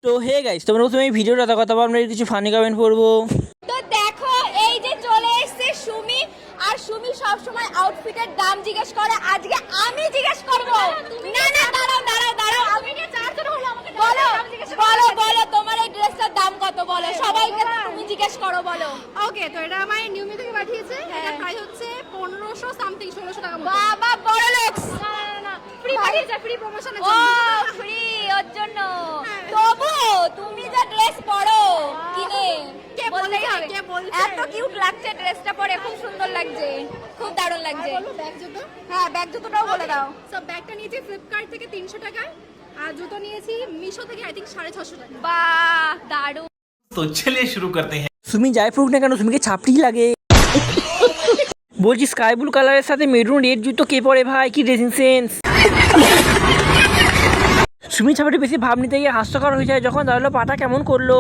তো hey guys, তোমরা প্রথমে এই ভিডিওটা কথা বলবো, আমরা কিছু ফানি কমেন্ট পড়বো। তো দেখো এই যে চলে এসেছে সুমি, আর সুমি সব সময় আউটফিটের দাম জিজ্ঞেস করে, আজকে আমি জিজ্ঞেস করব। না না দাঁড়াও দাঁড়াও দাঁড়াও, আমি কে চারজন হলো, আমাকে বলো বলো বলো তোমার এই ড্রেসটার দাম কত বলো, সবাইকে তুমি জিজ্ঞেস করো বলো। ওকে, তো এটা আমার নিউমি থেকে পাঠিয়েছে। এটা প্রাইস হচ্ছে 1500 সামথিং, 1600 টাকা মতো। বাবা বড় লোকস। না ফ্রি পাঠিয়েছে, ফ্রি প্রমোশনের ও জন্য। ফ্রি ওর জন্য। তবু তুমি যে ড্রেস পরো কিনে কে বলতেই বলছে, হবে। কে বলছে? এত কিউট লাগছে ড্রেসটা পরে, খুব সুন্দর লাগছে, খুব দারুণ লাগছে। বলো ব্যাগ জুতো। হ্যাঁ ব্যাগ জুতোটাও বলে দাও। সো ব্যাগটা নিয়েছি ফ্লিপকার্ট থেকে 300 টাকায়, আর জুতো নিয়েছি মিশো থেকে আই থিংক 650 টাকা। বাহ দারুণ। तो चलिए शुरू करते हैं। সুমি যাই পড়ুক না কেন, সুমিকে ছাপটি লাগে। বলছি স্কাই ব্লু কালারের সাথে মেরুন রেড জুতো কে পরে ভাই, কি ড্রেসিং সেন্স। সুমি ছাপাটি বেশি ভাব নিতে গিয়ে হাস্যকর হয়ে যায় যখন দাঁড়ালো পাটা কেমন করলো।